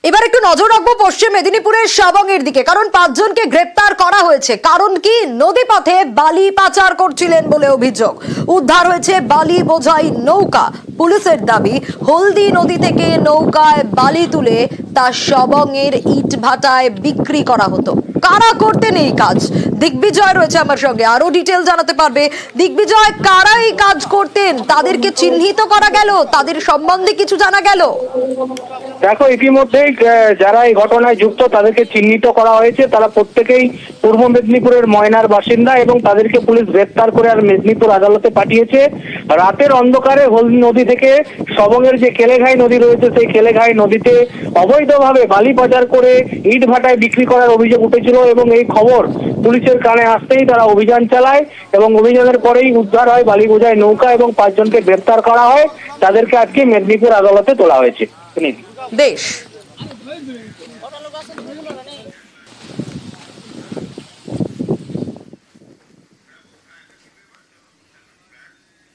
এবার একটু নজর রাখবো পশ্চিম মেদিনীপুরের শাবংয়ের দিকে, কারণ 5 জনকে গ্রেপ্তার করা হয়েছে। কারণ কি, নদীপথে বালি পাচার করছিলেন বলে অভিযোগ। উদ্ধার হয়েছে বালি বোঝাই নৌকা। পুলিশের দাবি, হলদি নদী থেকে নৌকায় বালি তুলে তা শাবংয়ের ইট ভাটায় বিক্রি করা হতো। কারা করতেন এই কাজ? দিগ্বিজয় রয়েছে আমার সঙ্গে, আরো ডিটেল জানাতে পারবে। দিগ্বিজয়, কারা এই কাজ করতেন? তাদেরকে চিহ্নিত করা গেল? তাদের সম্বন্ধে কিছু জানা গেল? দেখো, ইতিমধ্যেই যারা এই ঘটনায় যুক্ত তাদেরকে চিহ্নিত করা হয়েছে। তারা প্রত্যেকেই পূর্ব মেদিনীপুরের ময়নার বাসিন্দা এবং তাদেরকে পুলিশ গ্রেপ্তার করে আর মেদিনীপুর আদালতে পাঠিয়েছে। রাতের অন্ধকারে হলদি নদী থেকে শাবংয়ের যে কেলেঘাই নদী রয়েছে, সেই কেলেঘাই নদীতে অবৈধভাবে বালি পাচার করে ইট ভাটায় বিক্রি করার অভিযোগ উঠেছিল এবং এই খবর পুলিশের কানে আসতেই তারা অভিযান চালায় এবং অভিযানের পরেই উদ্ধার হয় বালি বোঝাই নৌকা এবং 5 জনকে গ্রেপ্তার করা হয়। তাদেরকে আজকে মেদিনীপুর আদালতে তোলা হয়েছে। বেশ।